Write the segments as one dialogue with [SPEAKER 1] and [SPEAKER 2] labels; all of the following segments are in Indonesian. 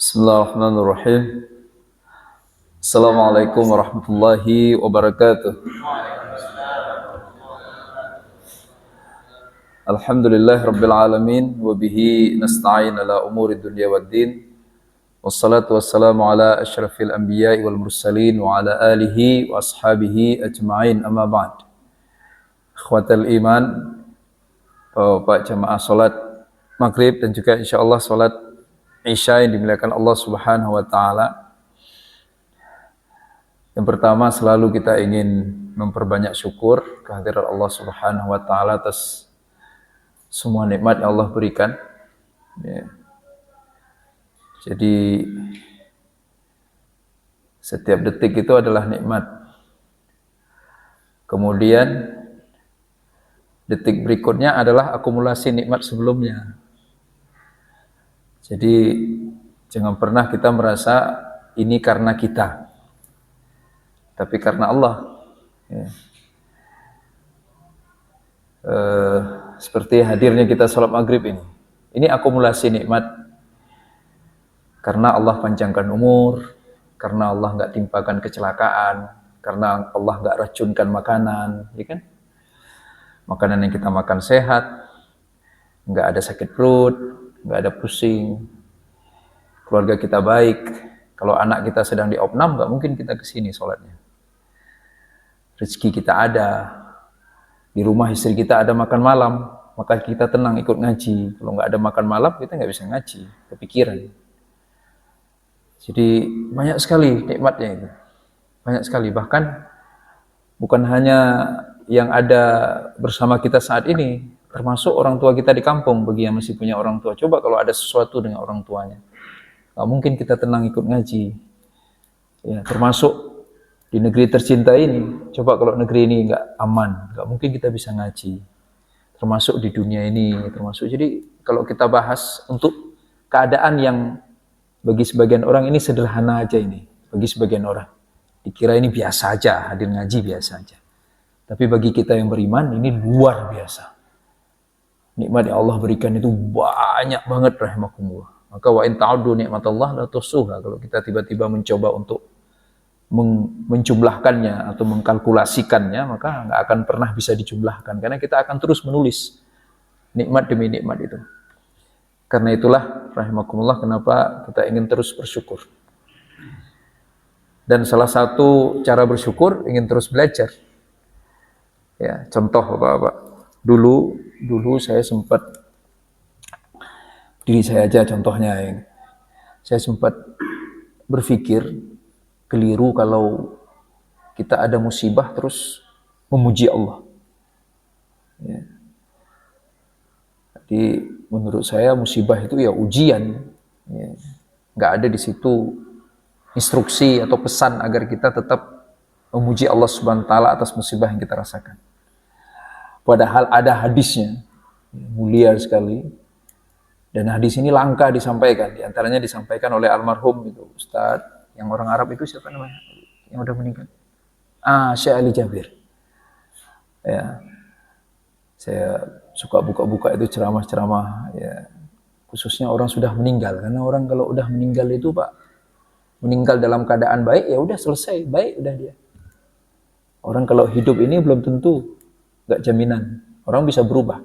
[SPEAKER 1] Bismillahirrahmanirrahim. Assalamualaikum warahmatullahi wabarakatuh. Alhamdulillah rabbil alamin wa bihi nasta'in ala umuri dunya waddin. Wassalatu wassalamu ala asyrafil anbiya'i wal mursalin wa ala alihi wa ashabihi ajma'in, amma ba'd. Ikhwatal iman, Bapak jamaah salat maghrib dan juga insyaallah salat Isya yang dimuliakan Allah Subhanahu wa taala. Yang pertama, selalu kita ingin memperbanyak syukur kehadirat Allah Subhanahu wa taala atas semua nikmat yang Allah berikan. Ya. Jadi setiap detik itu adalah nikmat. Kemudian detik berikutnya adalah akumulasi nikmat sebelumnya. Jadi jangan pernah kita merasa ini karena kita, tapi karena Allah. Ya. Seperti hadirnya kita sholat maghrib ini akumulasi nikmat karena Allah panjangkan umur, karena Allah nggak timpakan kecelakaan, karena Allah nggak racunkan makanan, ya kan? Makanan yang kita makan sehat, nggak ada sakit perut, nggak ada pusing, keluarga kita baik. Kalau anak kita sedang di opnam, nggak mungkin kita kesini sholatnya. Rezeki kita ada, di rumah istri kita ada makan malam, maka kita tenang ikut ngaji. Kalau nggak ada makan malam, kita nggak bisa ngaji, kepikiran. Jadi banyak sekali nikmatnya itu, banyak sekali. Bahkan bukan hanya yang ada bersama kita saat ini, termasuk orang tua kita di kampung. Bagi yang masih punya orang tua, coba kalau ada sesuatu dengan orang tuanya, nggak mungkin kita tenang ikut ngaji. Ya, termasuk di negeri tercinta ini, coba kalau negeri ini nggak aman, nggak mungkin kita bisa ngaji. Termasuk di dunia ini, termasuk. Jadi kalau kita bahas untuk keadaan yang bagi sebagian orang ini sederhana aja ini, bagi sebagian orang dikira ini biasa aja, hadir ngaji biasa aja. Tapi bagi kita yang beriman ini luar biasa. Nikmat yang Allah berikan itu banyak banget, rahimakumullah. Maka wa in ta'uddu nikmatallah la tuhsuha. Kalau kita tiba-tiba mencoba untuk menjumlahkannya atau mengkalkulasikannya, maka nggak akan pernah bisa dijumlahkan, karena kita akan terus menulis nikmat demi nikmat itu. Karena itulah rahimakumullah kenapa kita ingin terus bersyukur. Dan salah satu cara bersyukur ingin terus belajar. Ya, contoh Bapak-bapak. Dulu saya sempat, diri saya aja contohnya ini. Saya sempat berpikir keliru kalau kita ada musibah terus memuji Allah. Ya. Jadi menurut saya musibah itu ya ujian. Ya. Nggak ada di situ instruksi atau pesan agar kita tetap memuji Allah Subhanahu wa taala atas musibah yang kita rasakan. Padahal ada hadisnya, mulia sekali. Dan hadis ini langka disampaikan. Di antaranya disampaikan oleh almarhum itu Ustadz yang orang Arab itu, siapa namanya? Yang udah meninggal. Syekh Ali Jabir. Ya. Saya suka buka-buka itu ceramah-ceramah, ya, khususnya orang sudah meninggal. Karena orang kalau udah meninggal itu, Pak, meninggal dalam keadaan baik, ya udah selesai, baik udah dia. Orang kalau hidup ini belum tentu, nggak jaminan. Orang bisa berubah.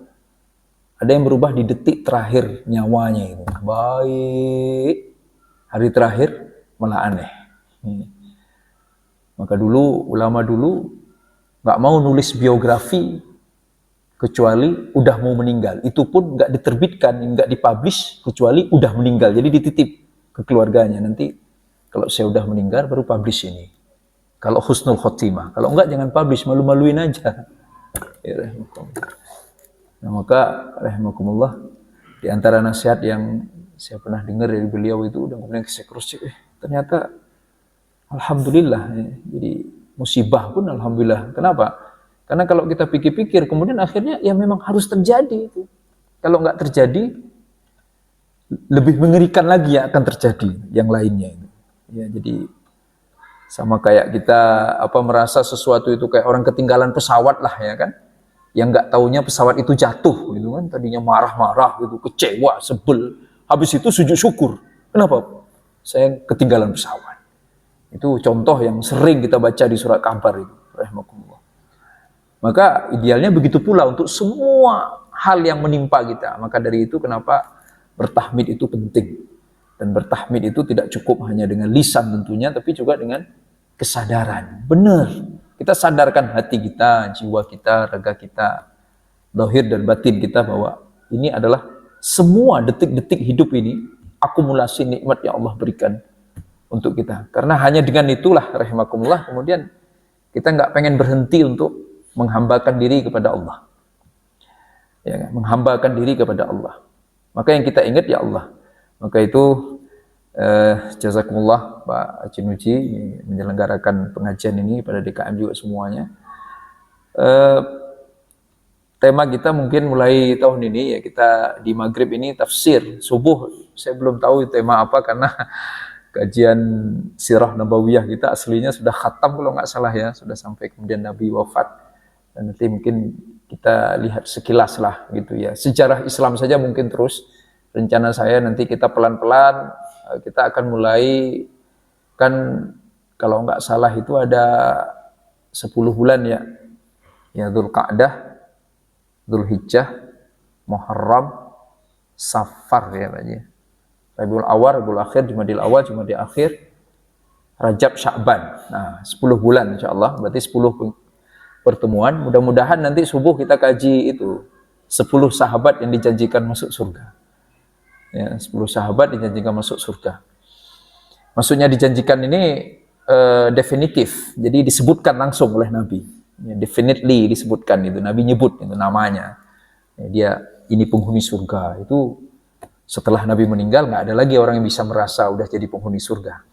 [SPEAKER 1] Ada yang berubah di detik terakhir nyawanya itu. Baik. Hari terakhir malah aneh. Maka dulu, ulama dulu nggak mau nulis biografi kecuali udah mau meninggal. Itu pun nggak diterbitkan, nggak dipublish kecuali udah meninggal. Jadi dititip ke keluarganya. Nanti kalau saya udah meninggal baru publish ini. Kalau husnul khotimah. Kalau enggak jangan publish, malu-maluin aja. Ya, nah, maka rahimakumullah, di antara nasihat yang saya pernah dengar dari beliau itu, dan kemudian saya cross-check, ternyata alhamdulillah, ya. Jadi musibah pun alhamdulillah. Kenapa? Karena kalau kita pikir-pikir kemudian akhirnya ya memang harus terjadi itu. Kalau nggak terjadi, lebih mengerikan lagi yang akan terjadi yang lainnya itu. Ya, jadi sama kayak kita merasa sesuatu itu kayak orang ketinggalan pesawat lah, ya kan? Yang nggak taunya pesawat itu jatuh gitu kan, tadinya marah-marah gitu, kecewa, sebel, habis itu sujud syukur. Kenapa? saya ketinggalan pesawat. Itu contoh yang sering kita baca di surat kabar itu, rahimakumullah. Maka idealnya begitu pula untuk semua hal yang menimpa kita. Maka dari itu kenapa bertahmid itu penting. Dan bertahmid itu tidak cukup hanya dengan lisan tentunya, tapi juga dengan kesadaran. Benar, kita sadarkan hati kita, jiwa kita, raga kita, zahir dan batin kita bahwa ini adalah semua detik-detik hidup ini akumulasi nikmat yang Allah berikan untuk kita. Karena hanya dengan itulah rahimakumullah kemudian kita nggak pengen berhenti untuk menghambakan diri kepada Allah. Ya kan? Menghambakan diri kepada Allah. Maka yang kita ingat ya Allah. Maka itu jazakumullah Pak Acinuji menyelenggarakan pengajian ini pada DKM juga semuanya. Tema kita mungkin mulai tahun ini ya kita di Maghrib ini tafsir subuh. Saya belum tahu tema apa karena kajian sirah nabawiyah kita aslinya sudah khatam kalau nggak salah ya, sudah sampai kemudian Nabi wafat. Dan nanti mungkin kita lihat sekilas lah gitu ya. Sejarah Islam saja mungkin terus. Rencana saya nanti kita pelan-pelan kita akan mulai, kan kalau nggak salah itu ada 10 bulan ya. Ya Dzulqa'dah, Dzulhijjah, Muharram, Safar ya Pak ya. Rabiul Awal, Rabiul Akhir, Jumadil Awal, Jumadil Akhir, Rajab, Sya'ban. Nah, 10 bulan insyaallah, berarti 10 pertemuan. Mudah-mudahan nanti subuh kita kaji itu 10 sahabat yang dijanjikan masuk surga. Ya, 10 sahabat dijanjikan masuk surga. Maksudnya dijanjikan ini definitif. Jadi disebutkan langsung oleh Nabi. Ya, definitely disebutkan itu. Nabi nyebut itu namanya. Ya, dia ini penghuni surga. Itu setelah Nabi meninggal nggak ada lagi orang yang bisa merasa udah jadi penghuni surga.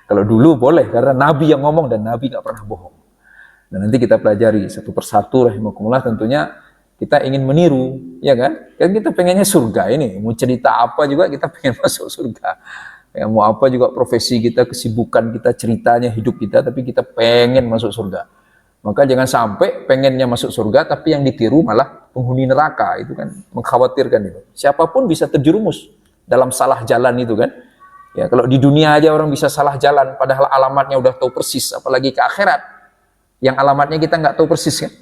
[SPEAKER 1] Kalau dulu boleh karena Nabi yang ngomong dan Nabi nggak pernah bohong. Dan nanti kita pelajari satu persatu rahimakumullah, tentunya kita ingin meniru, ya kan? Kan kita pengennya surga ini, mau cerita apa juga kita pengen masuk surga. Ya, mau apa juga profesi kita, kesibukan kita, ceritanya hidup kita, tapi kita pengen masuk surga. Maka jangan sampai pengennya masuk surga, tapi yang ditiru malah penghuni neraka, itu kan mengkhawatirkan itu. Siapapun bisa terjerumus dalam salah jalan itu kan. Ya, kalau di dunia aja orang bisa salah jalan, padahal alamatnya udah tahu persis, apalagi ke akhirat, yang alamatnya kita nggak tahu persis kan.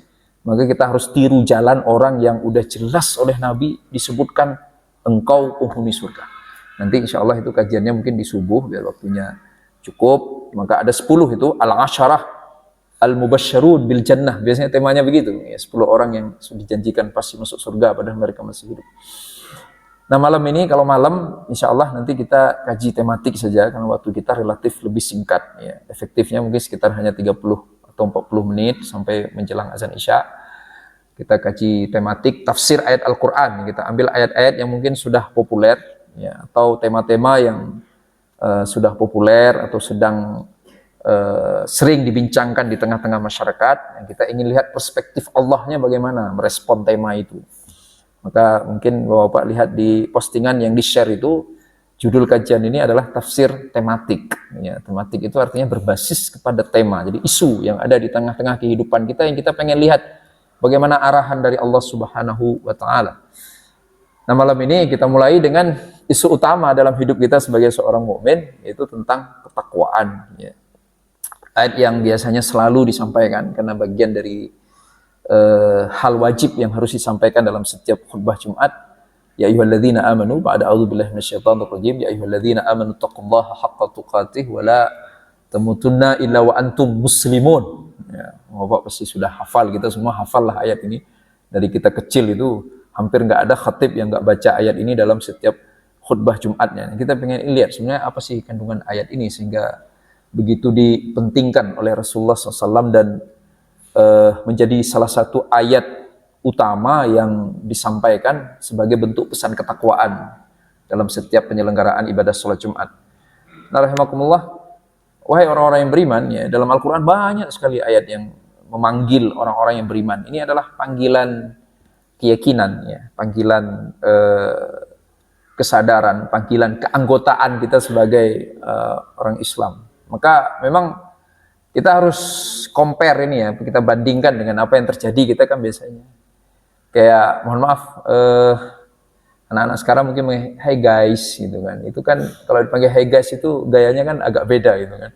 [SPEAKER 1] Maka kita harus tiru jalan orang yang udah jelas oleh Nabi disebutkan engkau penghuni surga. Nanti insya Allah itu kajiannya mungkin di subuh biar waktunya cukup. Maka ada 10 itu al-asyarah al-mubasysyarun bil jannah, biasanya temanya begitu ya, 10 orang yang dijanjikan pasti masuk surga padahal mereka masih hidup. Nah malam ini kalau malam insya Allah nanti kita kaji tematik saja karena waktu kita relatif lebih singkat ya. Efektifnya mungkin sekitar hanya 30 atau 40 menit sampai menjelang azan isya. Kita kaji tematik tafsir ayat Al-Quran. Kita ambil ayat-ayat yang mungkin sudah populer ya, atau tema-tema yang sudah populer atau sedang sering dibincangkan di tengah-tengah masyarakat. Yang kita ingin lihat perspektif Allahnya bagaimana merespon tema itu. Maka mungkin Bapak-Bapak lihat di postingan yang di-share itu, judul kajian ini adalah tafsir tematik. Ya, tematik itu artinya berbasis kepada tema. Jadi isu yang ada di tengah-tengah kehidupan kita yang kita pengen lihat bagaimana arahan dari Allah Subhanahu wa Ta'ala. Nah malam ini kita mulai dengan isu utama dalam hidup kita sebagai seorang mukmin, yaitu tentang ketakwaan. Ya. Ayat yang biasanya selalu disampaikan karena bagian dari hal wajib yang harus disampaikan dalam setiap khutbah Jumat. Ya ayyuhalladzina amanu ba'da a'udzubillahi minasyaitonir rajim ya ayyuhalladzina amanu taqullaha haqqa tuqatih wa la tamutunna illa wa antum muslimun. Ya, Bapak pasti sudah hafal, kita semua hafal lah ayat ini. Dari kita kecil itu hampir nggak ada khatib yang nggak baca ayat ini dalam setiap khutbah Jumatnya. Kita pengen lihat sebenarnya apa sih kandungan ayat ini sehingga begitu dipentingkan oleh Rasulullah SAW dan menjadi salah satu ayat utama yang disampaikan sebagai bentuk pesan ketakwaan dalam setiap penyelenggaraan ibadah sholat Jumat. Nah, rahimakumullah, wahai orang-orang yang beriman, ya, dalam Al-Quran banyak sekali ayat yang memanggil orang-orang yang beriman. Ini adalah panggilan keyakinan, ya, panggilan kesadaran, panggilan keanggotaan kita sebagai orang Islam. Maka memang kita harus compare ini ya, kita bandingkan dengan apa yang terjadi kita kan biasanya. Kayak mohon maaf, Anak-anak sekarang mungkin hey guys gitu kan. Itu kan kalau dipanggil hey guys itu gayanya kan agak beda gitu kan.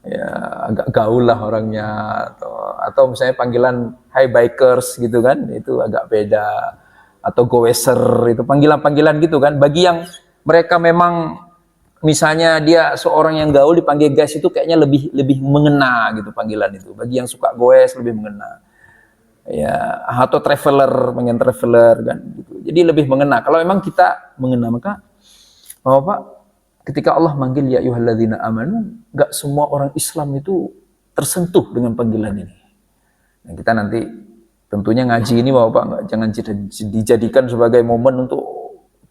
[SPEAKER 1] Ya agak gaul lah orangnya, atau misalnya panggilan hi bikers gitu kan, itu agak beda, atau goeser, itu panggilan-panggilan gitu kan. Bagi yang mereka memang misalnya dia seorang yang gaul dipanggil guys itu kayaknya lebih mengena gitu panggilan itu. Bagi yang suka goes lebih mengena. Ya, atau traveler, pengen traveler kan gitu. Jadi lebih mengena. Kalau memang kita mengena, maka Bapak, ketika Allah manggil ya ayyuhalladzina amanu, enggak semua orang Islam itu tersentuh dengan panggilan ini. Nah, kita nanti tentunya ngaji ini Bapak jangan dijadikan sebagai momen untuk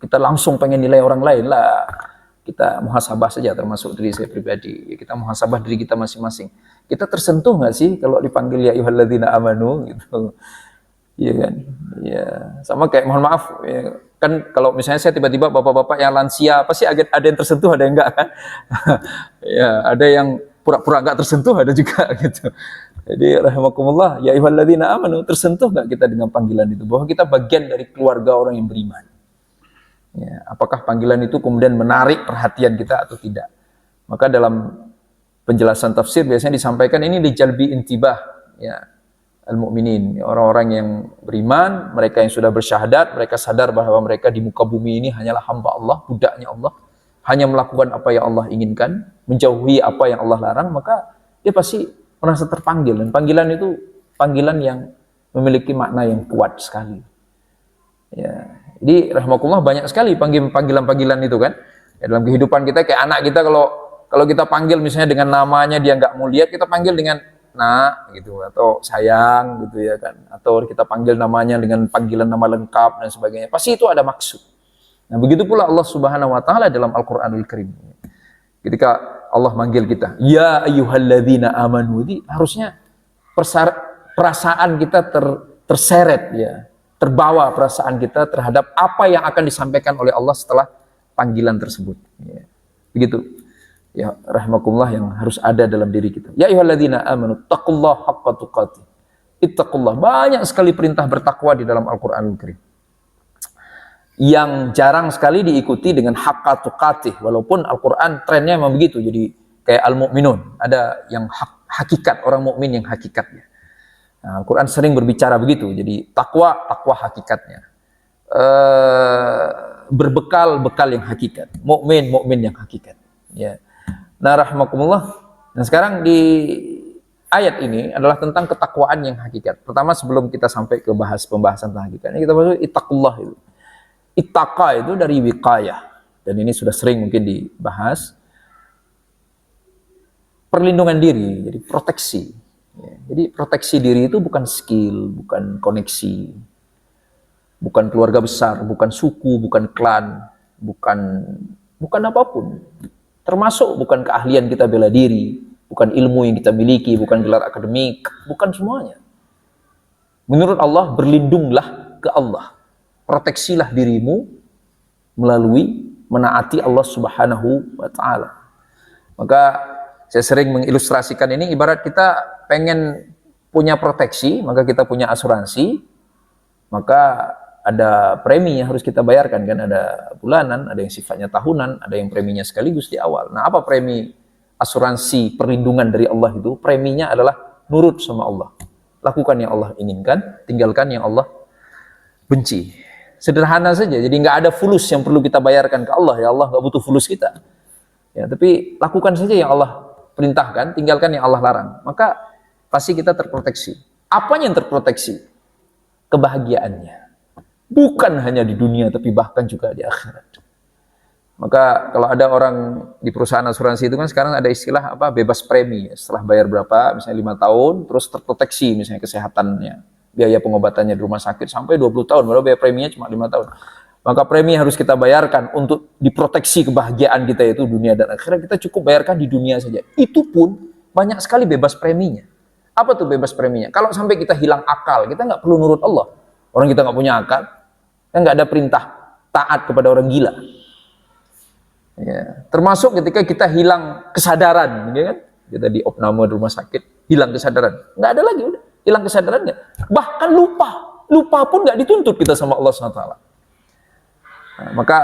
[SPEAKER 1] kita langsung pengen nilai orang lain lah. Kita muhasabah saja, termasuk diri saya pribadi. Kita muhasabah diri kita masing-masing. Kita tersentuh nggak sih kalau dipanggil ya ayyuhalladzina amanu gitu? Iya kan? Ya, sama kayak mohon maaf ya, kan kalau misalnya saya tiba-tiba bapak-bapak yang lansia pasti ada yang tersentuh, ada yang enggak kan? Ya, ada yang pura-pura enggak tersentuh, ada juga gitu. Jadi rahimakumullah, ya ayyuhalladzina amanu, tersentuh nggak kita dengan panggilan itu bahwa kita bagian dari keluarga orang yang beriman? Ya, apakah panggilan itu kemudian menarik perhatian kita atau tidak? Maka dalam penjelasan tafsir biasanya disampaikan ini lijalbi intibah ya al-mu'minin, orang-orang yang beriman, mereka yang sudah bersyahadat, mereka sadar bahwa mereka di muka bumi ini hanyalah hamba Allah, budaknya Allah, hanya melakukan apa yang Allah inginkan, menjauhi apa yang Allah larang, maka dia pasti merasa terpanggil. Dan panggilan itu panggilan yang memiliki makna yang kuat sekali. Ya, jadi rahmatullah banyak sekali panggilan-panggilan itu kan. Ya, dalam kehidupan kita kayak anak kita, kalau kita panggil misalnya dengan namanya dia nggak mau lihat, kita panggil dengan nak gitu, atau sayang gitu ya kan, atau kita panggil namanya dengan panggilan nama lengkap dan sebagainya, pasti itu ada maksud. Nah begitu pula Allah Subhanahu Wa Taala dalam Al-Quranul Karim, ketika Allah manggil kita ya ayyuhalladzina amanu, jadi harusnya perasaan kita terseret ya, terbawa perasaan kita terhadap apa yang akan disampaikan oleh Allah setelah panggilan tersebut ya. Begitu ya rahmakumullah yang harus ada dalam diri kita. Ya ayyuhalladzina amanu taqullaha haqqa tuqatih. Ittaqullah. Banyak sekali perintah bertakwa di dalam Al-Qur'anul Karim. Yang jarang sekali diikuti dengan haqqa tuqatih, walaupun Al-Qur'an trennya memang begitu. Jadi kayak al-mu'minun, ada yang hakikat orang mukmin yang hakikatnya. Nah, Al-Qur'an sering berbicara begitu. Jadi takwa hakikatnya. Berbekal yang hakikat. Mukmin yang hakikat. Ya. Nah rahmakumullah, nah sekarang di ayat ini adalah tentang ketakwaan yang hakikat. Pertama sebelum kita sampai ke pembahasan tentang hakikatnya, kita bahas ittaqullah itu. Ittaqa itu dari wiqayah, dan ini sudah sering mungkin dibahas. Perlindungan diri, jadi proteksi. Ya, jadi proteksi diri itu bukan skill, bukan koneksi, bukan keluarga besar, bukan suku, bukan klan, bukan apapun. Termasuk bukan keahlian kita bela diri, bukan ilmu yang kita miliki, bukan gelar akademik, bukan semuanya. Menurut Allah, berlindunglah ke Allah. Proteksilah dirimu melalui menaati Allah Subhanahu wa Ta'ala. Maka saya sering mengilustrasikan ini, ibarat kita pengen punya proteksi, maka kita punya asuransi, maka ada premi yang harus kita bayarkan kan, ada bulanan, ada yang sifatnya tahunan, ada yang preminya sekaligus di awal. Nah, apa premi asuransi perlindungan dari Allah itu? Preminya adalah nurut sama Allah. Lakukan yang Allah inginkan, tinggalkan yang Allah benci. Sederhana saja, jadi nggak ada fulus yang perlu kita bayarkan ke Allah. Ya Allah nggak butuh fulus kita. Ya, tapi lakukan saja yang Allah perintahkan, tinggalkan yang Allah larang. Maka pasti kita terproteksi. Apanya yang terproteksi? Kebahagiaannya. Bukan hanya di dunia, tapi bahkan juga di akhirat. Maka kalau ada orang di perusahaan asuransi itu kan sekarang ada istilah apa, bebas premi. Setelah bayar berapa, misalnya 5 tahun, terus terproteksi misalnya kesehatannya, biaya pengobatannya di rumah sakit sampai 20 tahun, baru biaya preminya cuma 5 tahun. Maka premi harus kita bayarkan untuk diproteksi kebahagiaan kita, yaitu dunia dan akhirat. Kita cukup bayarkan di dunia saja. Itu pun banyak sekali bebas preminya. Apa tuh bebas preminya? Kalau sampai kita hilang akal, kita nggak perlu nurut Allah. Orang kita nggak punya akal, kan nggak ada perintah taat kepada orang gila. Ya, termasuk ketika kita hilang kesadaran, ya kan? Kita di opname di rumah sakit, hilang kesadaran, nggak ada lagi, udah hilang kesadarannya. Bahkan lupa pun nggak dituntut kita sama Allah SWT. Nah, maka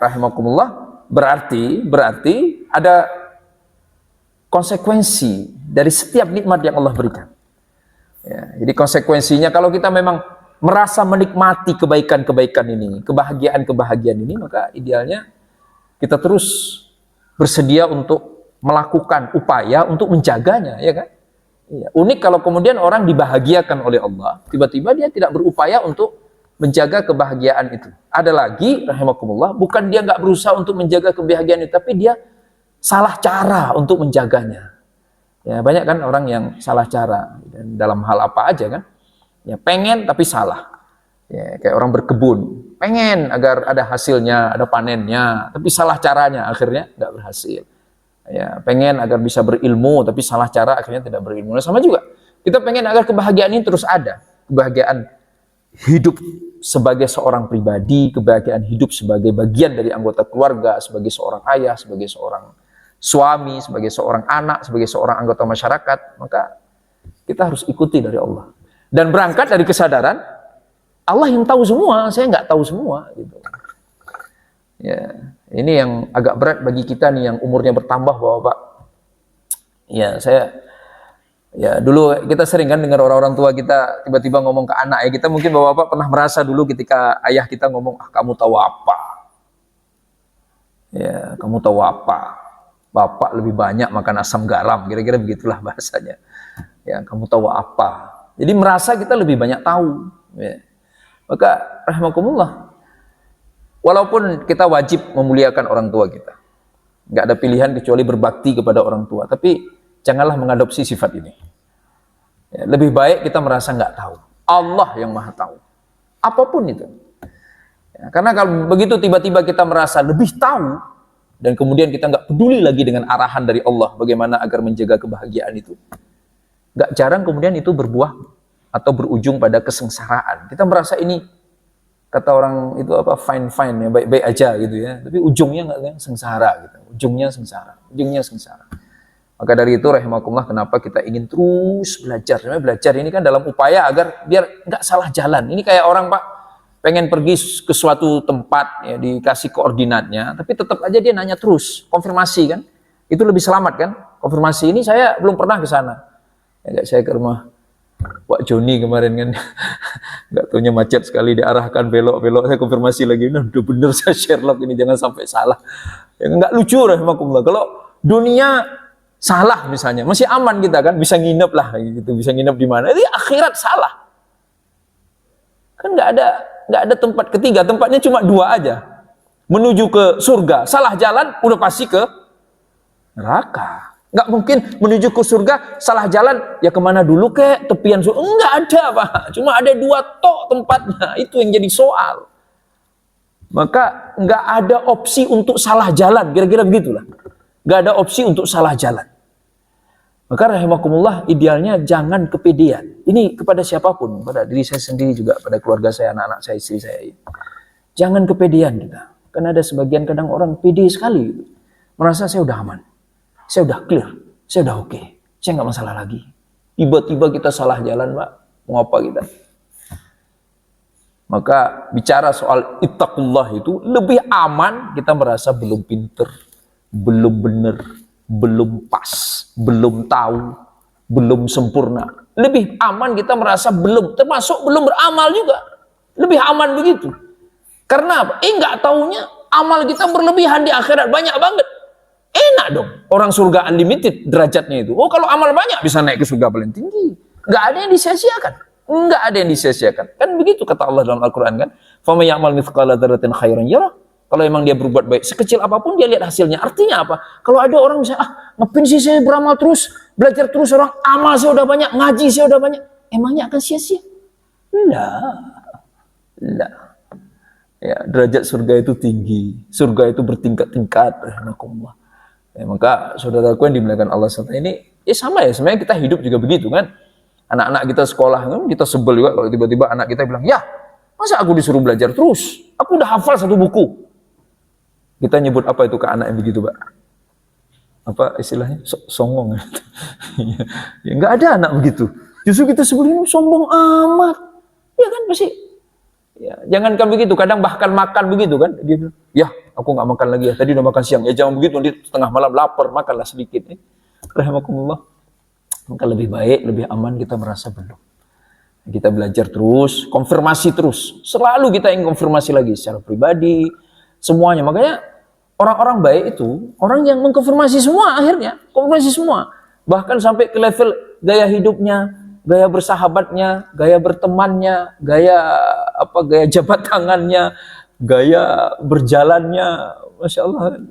[SPEAKER 1] rahimakumullah berarti ada konsekuensi dari setiap nikmat yang Allah berikan. Ya, jadi konsekuensinya kalau kita memang merasa menikmati kebaikan-kebaikan ini, kebahagiaan-kebahagiaan ini, maka idealnya kita terus bersedia untuk melakukan upaya untuk menjaganya, ya kan? Ya, unik kalau kemudian orang dibahagiakan oleh Allah, tiba-tiba dia tidak berupaya untuk menjaga kebahagiaan itu. Ada lagi, rahimakumullah, bukan dia nggak berusaha untuk menjaga kebahagiaan itu, tapi dia salah cara untuk menjaganya. Ya, banyak kan orang yang salah cara dan dalam hal apa aja kan? Ya, pengen tapi salah. Ya, kayak orang berkebun, pengen agar ada hasilnya, ada panennya, tapi salah caranya, akhirnya nggak berhasil. Ya, pengen agar bisa berilmu, tapi salah cara, akhirnya tidak berilmu. Nah, sama juga, kita pengen agar kebahagiaan ini terus ada, kebahagiaan hidup sebagai seorang pribadi, kebahagiaan hidup sebagai bagian dari anggota keluarga, sebagai seorang ayah, sebagai seorang suami, sebagai seorang anak, sebagai seorang anggota masyarakat, maka kita harus ikuti dari Allah. Dan berangkat dari kesadaran, Allah yang tahu semua, saya nggak tahu semua. Gitu. Ya, ini yang agak berat bagi kita nih, yang umurnya bertambah, Bapak. Ya, dulu kita sering kan dengar orang-orang tua kita tiba-tiba ngomong ke anak ya, kita mungkin Bapak pernah merasa dulu ketika ayah kita ngomong, kamu tahu apa? Ya, kamu tahu apa? Bapak lebih banyak makan asam garam, kira-kira begitulah bahasanya. Ya, kamu tahu apa? Jadi merasa kita lebih banyak tahu. Ya. Maka rahimakumullah, walaupun kita wajib memuliakan orang tua kita, nggak ada pilihan kecuali berbakti kepada orang tua, tapi janganlah mengadopsi sifat ini. Ya, lebih baik kita merasa nggak tahu. Allah yang maha tahu. Apapun itu. Ya, karena kalau begitu tiba-tiba kita merasa lebih tahu, dan kemudian kita nggak peduli lagi dengan arahan dari Allah, bagaimana agar menjaga kebahagiaan itu. Nggak jarang kemudian itu berbuah atau berujung pada kesengsaraan. Kita merasa ini, kata orang itu apa, fine ya, baik-baik aja gitu ya, tapi ujungnya nggak sengsara gitu, ujungnya sengsara. Maka dari itu rahimakumullah, kenapa kita ingin terus belajar. Sebenarnya belajar ini kan dalam upaya agar biar nggak salah jalan. Ini kayak orang, Pak, pengen pergi ke suatu tempat ya, dikasih koordinatnya, tapi tetap aja dia nanya terus, konfirmasi kan, itu lebih selamat kan. Konfirmasi, ini saya belum pernah ke sana. Ya, saya ke rumah Pak Joni kemarin kan, nggak taunya macet sekali, diarahkan belok-belok, saya konfirmasi lagi, nah udah bener saya Sherlock ini, jangan sampai salah. Ya, nggak lucu rahimakumullah, kalau dunia salah misalnya, masih aman kita kan, bisa nginep lah gitu, bisa nginep di mana. Ini akhirat salah. Kan nggak ada tempat ketiga, tempatnya cuma dua aja. Menuju ke surga, salah jalan, udah pasti ke neraka. Nggak mungkin menuju ke surga, salah jalan, ya kemana dulu kek, tepian surga. Nggak ada, Pak. Cuma ada dua tok tempatnya, itu yang jadi soal. Maka nggak ada opsi untuk salah jalan, kira-kira begitulah. Nggak ada opsi untuk salah jalan. Maka rahimakumullah, idealnya jangan kepedean. Ini kepada siapapun, pada diri saya sendiri juga, pada keluarga saya, anak-anak saya, istri saya. Jangan kepedean kita. Karena ada sebagian kadang orang pede sekali. Merasa saya udah aman, saya udah clear, saya udah oke, saya nggak masalah lagi. Tiba-tiba kita salah jalan, Pak. Mau apa kita? Maka bicara soal ittaqullah itu lebih aman kita merasa belum pinter, belum benar, belum pas, belum tahu, belum sempurna. Lebih aman kita merasa belum, termasuk belum beramal juga. Lebih aman begitu. Karena apa? Nggak taunya amal kita berlebihan di akhirat, banyak banget. Enak dong, orang surga unlimited derajatnya itu. Oh, kalau amal banyak bisa naik ke surga paling tinggi. Nggak ada yang disia-siakan. Nggak ada yang disia-siakan. Kan begitu kata Allah dalam Al-Quran kan. فَمَنْ يَعْمَلْ مِثْقَالَ ذَرَّةٍ خَيْرًا يَرَهُ. Kalau emang dia berbuat baik, sekecil apapun dia lihat hasilnya. Artinya apa? Kalau ada orang misalnya, ngapain sih saya beramal terus, belajar terus, orang amal saya udah banyak, ngaji saya udah banyak. Emangnya akan sia-sia? Lah. Ya, derajat surga itu tinggi. Surga itu bertingkat-tingkat. Rahmatullah. Ya, maka saudaraku yang dimuliakan Allah SWT ini, ya sama ya, sebenarnya kita hidup juga begitu kan. Anak-anak kita sekolah, kan kita sebel juga kalau tiba-tiba anak kita bilang, ya masa aku disuruh belajar terus? Aku udah hafal satu buku. Kita nyebut apa itu ke anak yang begitu, Pak? Apa istilahnya? Songong. Ya, nggak ada anak begitu. Justru kita sebelum ini sombong amat. Ya kan pasti. Ya, jangankan begitu, kadang bahkan makan begitu kan, dia bilang, ya aku nggak makan lagi ya, tadi udah makan siang, ya jangan begitu, nanti tengah malam lapar, makanlah sedikit. Rahimakumullah. Maka lebih baik, lebih aman kita merasa belum. Kita belajar terus, konfirmasi terus. Selalu kita ingin konfirmasi lagi secara pribadi, semuanya. Makanya orang-orang baik itu, orang yang mengkonfirmasi semua akhirnya, konfirmasi semua. Bahkan sampai ke level gaya hidupnya, gaya bersahabatnya, gaya bertemannya, gaya jabat tangannya, gaya berjalannya, masya Allah,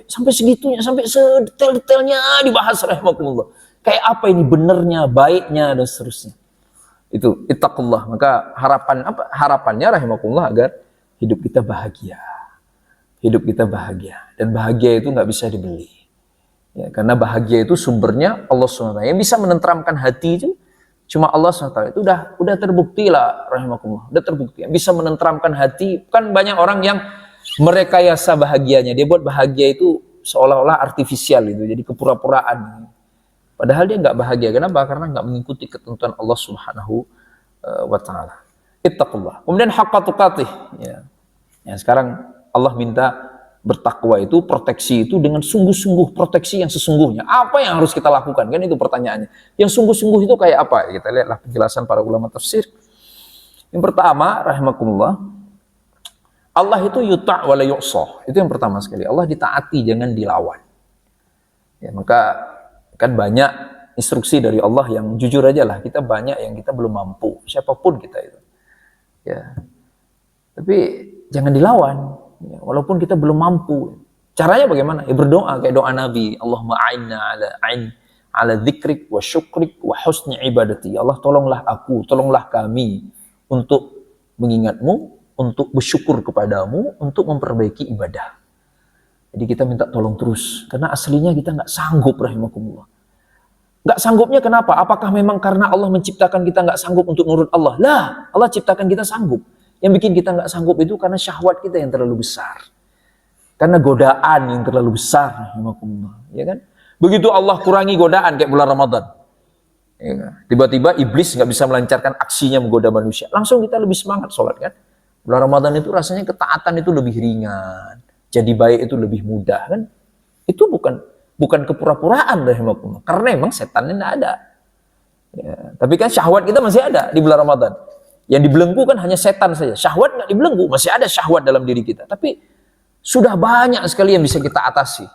[SPEAKER 1] sampai segitunya, sampai sedetail-detailnya dibahas rahimakumullah. Kayak apa ini benernya, baiknya dan seterusnya. Itu ittaqullah. Maka harapannya rahimakumullah agar hidup kita bahagia. Hidup kita bahagia, dan bahagia itu nggak bisa dibeli. Ya, karena bahagia itu sumbernya Allah SWT. Yang bisa menenteramkan hati itu cuma Allah SWT. Itu udah terbukti lah rahimakumullah. Udah terbukti. Yang bisa menenteramkan hati, kan banyak orang yang merekayasa bahagianya. Dia buat bahagia itu seolah-olah artifisial itu, jadi kepura-puraan. Padahal dia nggak bahagia. Kenapa? Karena nggak mengikuti ketentuan Allah Subhanahu wa Ta'ala. Ittaqullah. Kemudian haqqa tuqatih. Ya. Sekarang Allah minta bertakwa itu, proteksi itu dengan sungguh-sungguh, proteksi yang sesungguhnya. Apa yang harus kita lakukan? Kan itu pertanyaannya. Yang sungguh-sungguh itu kayak apa? Kita lihatlah penjelasan para ulama tafsir. Yang pertama, rahimakumullah, Allah itu yuta' wa la yu'sah. Itu yang pertama sekali. Allah ditaati, jangan dilawan. Ya, maka kan banyak instruksi dari Allah yang jujur aja lah, kita banyak yang kita belum mampu, siapapun kita itu. Ya. Tapi jangan dilawan, ya, walaupun kita belum mampu. Caranya bagaimana? Ya berdoa kayak doa Nabi, Allahumma a'inna ala dzikrik wa syukrik wa husni ibadati. Allah tolonglah aku, tolonglah kami untuk mengingatmu, untuk bersyukur kepadamu, untuk memperbaiki ibadah. Jadi kita minta tolong terus, karena aslinya kita nggak sanggup rahimakumullah. Nggak sanggupnya kenapa? Apakah memang karena Allah menciptakan kita nggak sanggup untuk nurut Allah? Lah, Allah ciptakan kita sanggup. Yang bikin kita nggak sanggup itu karena syahwat kita yang terlalu besar. Karena godaan yang terlalu besar rahimakumullah. Ya kan? Begitu Allah kurangi godaan kayak bulan Ramadan. Ya, tiba-tiba iblis nggak bisa melancarkan aksinya menggoda manusia. Langsung kita lebih semangat sholat kan? Bulan Ramadan itu rasanya ketaatan itu lebih ringan. Jadi baik itu lebih mudah kan? Itu bukan kepura-puraan rahimakumullah. Karena memang setannya tidak ada. Ya, tapi kan syahwat kita masih ada di bulan Ramadan. Yang dibelenggu kan hanya setan saja. Syahwat nggak dibelenggu, masih ada syahwat dalam diri kita. Tapi sudah banyak sekali yang bisa kita atasi.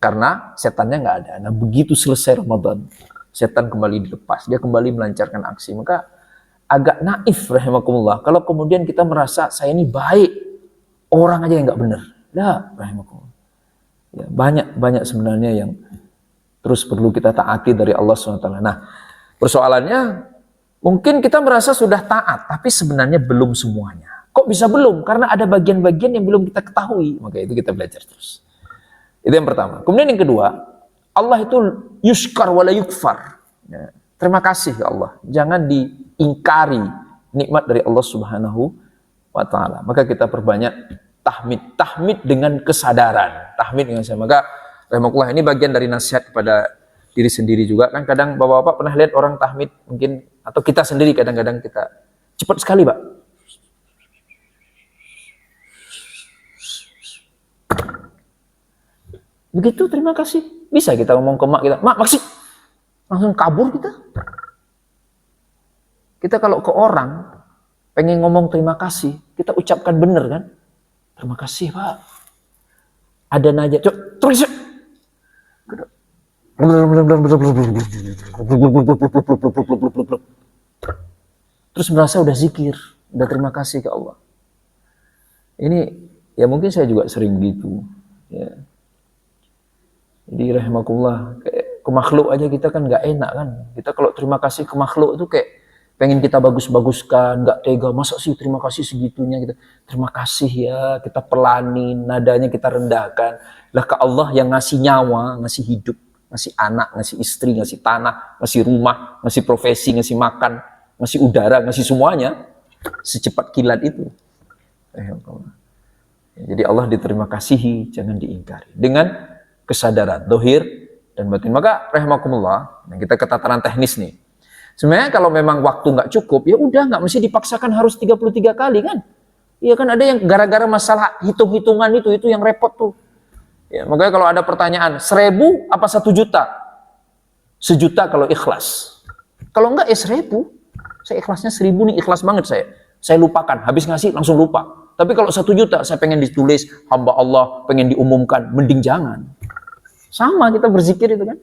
[SPEAKER 1] Karena setannya nggak ada. Nah begitu selesai Ramadan, setan kembali dilepas. Dia kembali melancarkan aksi. Maka agak naif rahimakumullah. Kalau kemudian kita merasa saya ini baik, orang aja yang nggak benar. Nah, rahimakumullah. Ya, banyak sebenarnya yang terus perlu kita taati dari Allah SWT. Nah, persoalannya mungkin kita merasa sudah taat, tapi sebenarnya belum semuanya. Kok bisa belum? Karena ada bagian-bagian yang belum kita ketahui. Maka itu kita belajar terus. Itu yang pertama. Kemudian yang kedua, Allah itu yuskar wala yukfar. Ya, terima kasih ya Allah. Jangan diingkari nikmat dari Allah Subhanahu wa Ta'ala. Maka kita perbanyak tahmid dengan kesadaran, tahmid dengan saya. Maka rahimakumullah, ini bagian dari nasihat kepada diri sendiri juga. Kan kadang bapak-bapak pernah lihat orang tahmid mungkin, atau kita sendiri kadang-kadang kita cepat sekali, Pak. Begitu terima kasih. Bisa kita ngomong ke mak kita, mak makasih. Langsung kabur kita. Kita kalau ke orang pengen ngomong terima kasih, kita ucapkan benar kan? Terima kasih Pak. Ada najat. Terus. Terus merasa udah zikir, udah terima kasih ke Allah. Ini ya mungkin saya juga sering begitu. Ya. Jadi rahimakumullah, ke makhluk aja kita kan nggak enak kan. Kita kalau terima kasih ke makhluk itu kayak pengen kita bagus-baguskan, nggak tega, masa sih terima kasih segitunya kita. Terima kasih ya, kita pelanin, nadanya kita rendahkan. Lah ke Allah yang ngasih nyawa, ngasih hidup, ngasih anak, ngasih istri, ngasih tanah, ngasih rumah, ngasih profesi, ngasih makan, ngasih udara, ngasih semuanya, secepat kilat itu. Jadi Allah diterima kasihi, jangan diingkari. Dengan kesadaran, dohir dan batin. Maka rahimakumullah, kita ke tataran teknis nih. Sebenarnya kalau memang waktu nggak cukup, ya udah nggak mesti dipaksakan harus 33 kali kan. Iya kan, ada yang gara-gara masalah hitung-hitungan itu yang repot tuh. Ya, makanya kalau ada pertanyaan 1.000 apa 1 juta? 1 juta kalau ikhlas. Kalau enggak ya 1.000. Saya ikhlasnya 1.000 nih, ikhlas banget saya. Saya lupakan, habis ngasih langsung lupa. Tapi kalau 1 juta saya pengen ditulis hamba Allah, pengen diumumkan, mending jangan. Sama kita berzikir itu kan.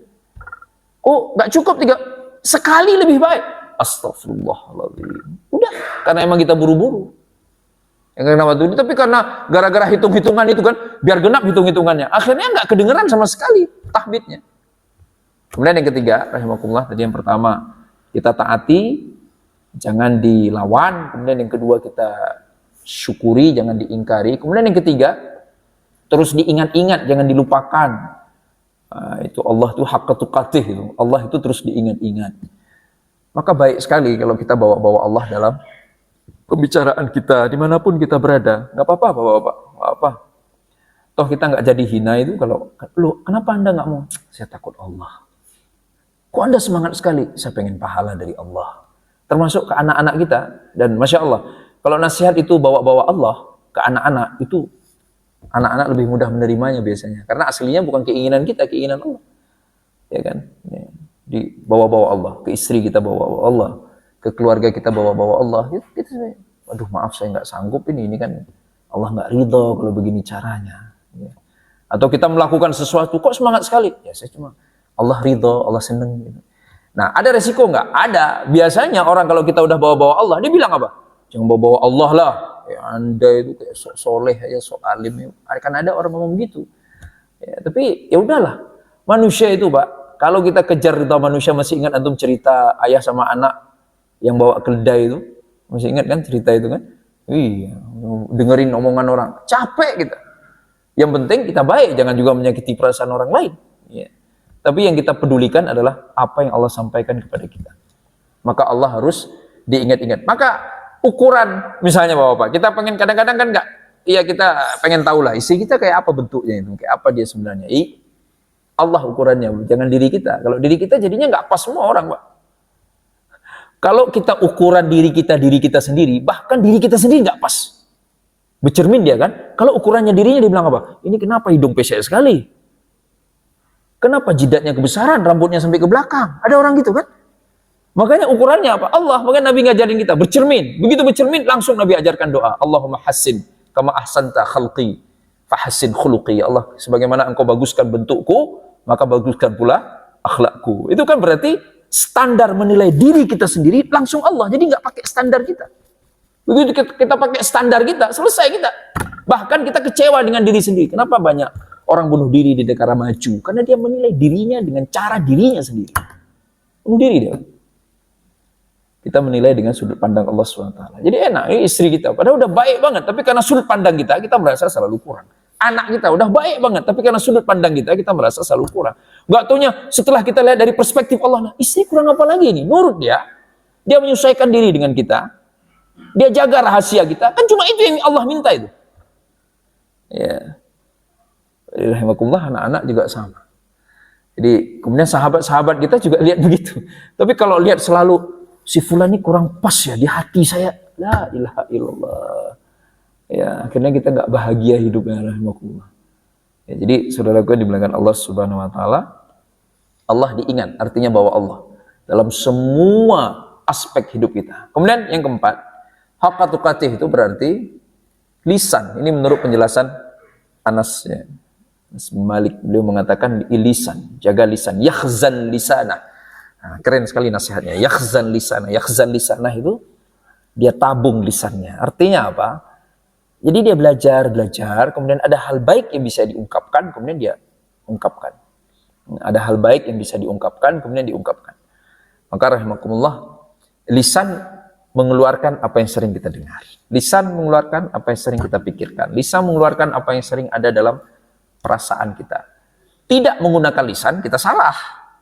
[SPEAKER 1] Oh, nggak cukup 3 sekali lebih baik. Astagfirullahaladzim. Udah, karena emang kita buru-buru. Yang kenapa tuh? Tapi karena gara-gara hitung-hitungan itu kan, biar genap hitung-hitungannya. Akhirnya nggak kedengeran sama sekali tahmidnya. Kemudian yang ketiga, rahimakumullah, tadi yang pertama, kita taati, jangan dilawan. Kemudian yang kedua, kita syukuri, jangan diingkari. Kemudian yang ketiga, terus diingat-ingat, jangan dilupakan. Itu Allah itu haqqa tuqatih, itu. Allah itu terus diingat-ingat. Maka baik sekali kalau kita bawa-bawa Allah dalam pembicaraan kita, dimanapun kita berada. Nggak apa-apa, Bapak-bapak, nggak apa. Toh kita nggak jadi hina itu kalau, loh, kenapa Anda nggak mau? Saya takut Allah. Kok Anda semangat sekali? Saya pengen pahala dari Allah. Termasuk ke anak-anak kita. Dan Masya Allah, kalau nasihat itu bawa-bawa Allah ke anak-anak, itu anak-anak lebih mudah menerimanya biasanya. Karena aslinya bukan keinginan kita, keinginan Allah. Ya kan? Ya. Dibawa-bawa Allah. Ke istri kita bawa-bawa Allah. Ke keluarga kita bawa-bawa Allah. Gitu. Aduh maaf saya nggak sanggup ini kan Allah nggak ridho kalau begini caranya. Ya. Atau kita melakukan sesuatu, kok semangat sekali? Ya saya cuma Allah ridho, Allah seneng. Gitu. Nah ada resiko nggak? Ada. Biasanya orang kalau kita udah bawa-bawa Allah, dia bilang apa? Jangan bawa-bawa Allah lah. Ya, Anda itu kayak sok soleh aja, sok alim. Kan ada orang ngomong gitu. Ya, tapi ya udahlah. Manusia itu, Pak. Kalau kita kejar ridha manusia, masih ingat antum cerita ayah sama anak yang bawa keledai itu? Masih ingat kan cerita itu kan? Iya, dengerin omongan orang. Capek kita. Yang penting kita baik, jangan juga menyakiti perasaan orang lain. Ya. Tapi yang kita pedulikan adalah apa yang Allah sampaikan kepada kita. Maka Allah harus diingat-ingat. Maka ukuran, misalnya Bapak-bapak, kita pengen kadang-kadang kan enggak, iya kita pengen tahu lah, istri kita kayak apa bentuknya itu, kayak apa dia sebenarnya. Allah ukurannya, jangan diri kita. Kalau diri kita jadinya nggak pas semua orang, Pak. Kalau kita ukuran diri kita sendiri, bahkan diri kita sendiri nggak pas. Bercermin dia kan, kalau ukurannya dirinya dia bilang apa? Ini kenapa hidung pesek sekali? Kenapa jidatnya kebesaran, rambutnya sampai ke belakang? Ada orang gitu kan? Makanya ukurannya apa? Allah. Makanya Nabi ngajarin kita bercermin. Begitu bercermin, langsung Nabi ajarkan doa. Allahumma hassin kama ahsanta khalqi fahassin khuluqi. Ya Allah, sebagaimana engkau baguskan bentukku, maka baguskan pula akhlakku. Itu kan berarti standar menilai diri kita sendiri langsung Allah. Jadi nggak pakai standar kita. Begitu kita pakai standar kita, selesai kita. Bahkan kita kecewa dengan diri sendiri. Kenapa banyak orang bunuh diri di negara maju? Karena dia menilai dirinya dengan cara dirinya sendiri. Bunuh diri dia. Kita menilai dengan sudut pandang Allah SWT. Jadi enak, ini istri kita. Padahal udah baik banget. Tapi karena sudut pandang kita merasa selalu kurang. Anak kita udah baik banget. Tapi karena sudut pandang kita merasa selalu kurang. Gak taunya setelah kita lihat dari perspektif Allah. Nah, istri kurang apa lagi ini? Nurut dia. Dia menyesuaikan diri dengan kita. Dia jaga rahasia kita. Kan cuma itu yang Allah minta itu. Ya. Rahimakumullah, anak-anak juga sama. Jadi kemudian sahabat-sahabat kita juga lihat begitu. Tapi kalau lihat selalu si fulan ini kurang pas ya di hati saya, la ilaha illallah. Ya, akhirnya kita nggak bahagia hidupnya, rahimakumullah. Ya, jadi saudaraku yang dimuliakan Allah Subhanahu wa taala, Allah diingat, artinya bahwa Allah dalam semua aspek hidup kita. Kemudian yang keempat, haqqa tuqatih itu berarti lisan. Ini menurut penjelasan Anas ya. Malik, beliau mengatakan lisan, jaga lisan, yakhzan lisanah. Nah, keren sekali nasihatnya, yakhzan lisanah. Yakhzan lisanah itu dia tabung lisannya. Artinya apa? Jadi dia belajar, kemudian ada hal baik yang bisa diungkapkan, kemudian dia ungkapkan. Ada hal baik yang bisa diungkapkan, kemudian diungkapkan. Maka rahimakumullah, lisan mengeluarkan apa yang sering kita dengar. Lisan mengeluarkan apa yang sering kita pikirkan. Lisan mengeluarkan apa yang sering ada dalam perasaan kita. Tidak menggunakan lisan, kita salah.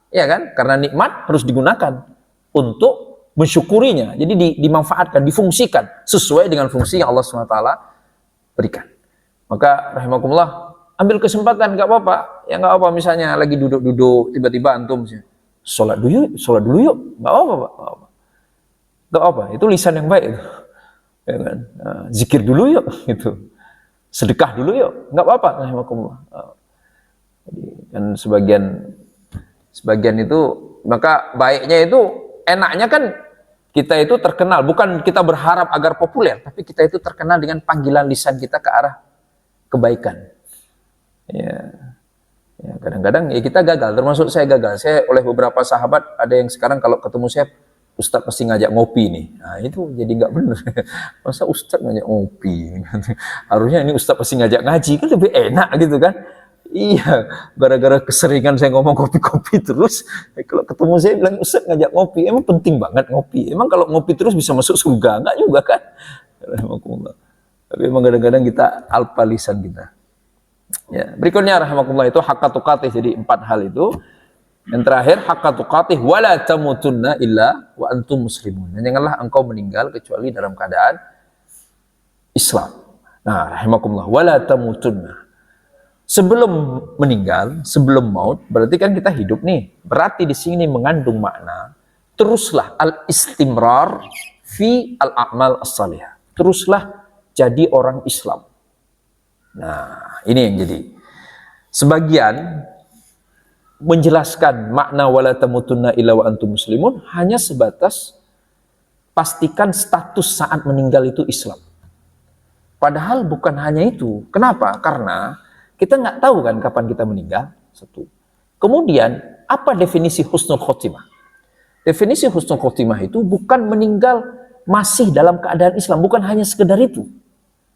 [SPEAKER 1] Ya kan? Karena nikmat harus digunakan untuk mensyukurinya. Jadi dimanfaatkan, difungsikan sesuai dengan fungsi yang Allah SWT berikan. Maka rahimakumullah, ambil kesempatan, gak apa-apa. Ya gak apa, misalnya lagi duduk-duduk, tiba-tiba antum sholat dulu yuk, gak apa-apa, Pak. Gak apa, itu lisan yang baik itu. ya kan? Zikir dulu yuk, gitu. Sedekah dulu yuk, nggak apa-apa. Jadi kan sebagian itu, maka baiknya itu, enaknya kan kita itu terkenal, bukan kita berharap agar populer, tapi kita itu terkenal dengan panggilan lisan kita ke arah kebaikan. Ya, ya kadang-kadang ya kita gagal, termasuk saya gagal. Saya oleh beberapa sahabat, ada yang sekarang kalau ketemu saya, Ustadz pasti ngajak ngopi nih. Nah itu jadi nggak bener. Masa Ustadz ngajak ngopi? Harusnya ini Ustadz pasti ngajak ngaji, kan lebih enak gitu kan. Iya, gara-gara keseringan saya ngomong kopi-kopi terus, kalau ketemu saya bilang Ustadz ngajak ngopi, emang penting banget ngopi. Emang kalau ngopi terus bisa masuk surga? Enggak juga kan? Tapi emang kadang-kadang kita alpa lisan kita. Ya, berikutnya rahimakumullah itu haqqa tuqatih, jadi 4 hal itu. Yang terakhir haqqa tuqatih wala tamutunna illa wa antum muslimun. Dan janganlah engkau meninggal kecuali dalam keadaan Islam. Nah, rahimakumullah wala tamutunna. Sebelum meninggal, sebelum maut, berarti kan kita hidup nih. Berarti di sini mengandung makna teruslah al-istimrar fi al-a'mal as-salihah. Teruslah jadi orang Islam. Nah, ini yang jadi. Sebagian menjelaskan makna wala tamutunna illa wa antum muslimun hanya sebatas pastikan status saat meninggal itu Islam. Padahal bukan hanya itu. Kenapa? Karena kita nggak tahu kan kapan kita meninggal. Satu. Kemudian, apa definisi husnul khotimah? Definisi husnul khotimah itu bukan meninggal masih dalam keadaan Islam, bukan hanya sekedar itu.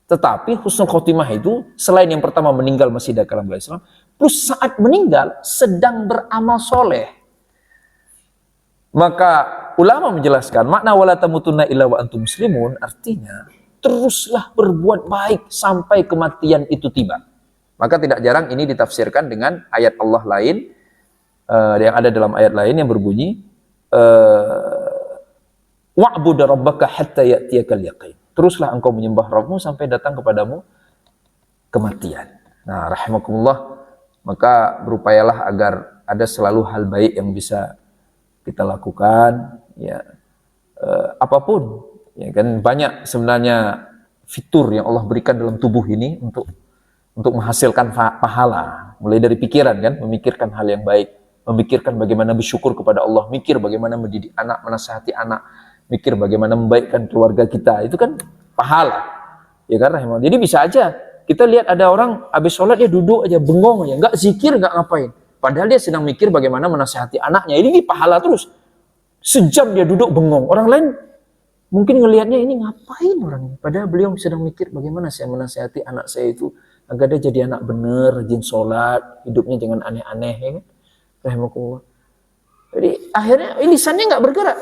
[SPEAKER 1] Tetapi husnul khotimah itu selain yang pertama meninggal masih dalam keadaan Islam, plus saat meninggal sedang beramal soleh. Maka ulama menjelaskan makna wala tamutunna illa wa antum muslimun artinya teruslah berbuat baik sampai kematian itu tiba. Maka tidak jarang ini ditafsirkan dengan ayat Allah lain yang ada dalam ayat lain yang berbunyi wa'bud rabbaka hatta ya'tiyakal yaqin. Teruslah engkau menyembah Rabbmu sampai datang kepadamu kematian. Nah, rahimakumullah, maka berupayalah agar ada selalu hal baik yang bisa kita lakukan, ya apapun, ya kan banyak sebenarnya fitur yang Allah berikan dalam tubuh ini untuk menghasilkan pahala, mulai dari pikiran kan, memikirkan hal yang baik, memikirkan bagaimana bersyukur kepada Allah, mikir bagaimana mendidik anak, menasihati anak, mikir bagaimana membaikkan keluarga kita, itu kan pahala, ya kan rahimah. Jadi bisa aja kita lihat ada orang habis sholat dia duduk aja bengong aja, nggak zikir, nggak ngapain, padahal dia sedang mikir bagaimana menasihati anaknya. Ini pahala terus, sejam dia duduk bengong, orang lain mungkin ngelihatnya ini ngapain orang ini, padahal beliau sedang mikir bagaimana saya menasihati anak saya itu agar dia jadi anak bener, rajin sholat, hidupnya jangan aneh-aneh, ya kan? Rahimakumullah. Jadi akhirnya lisannya nggak bergerak,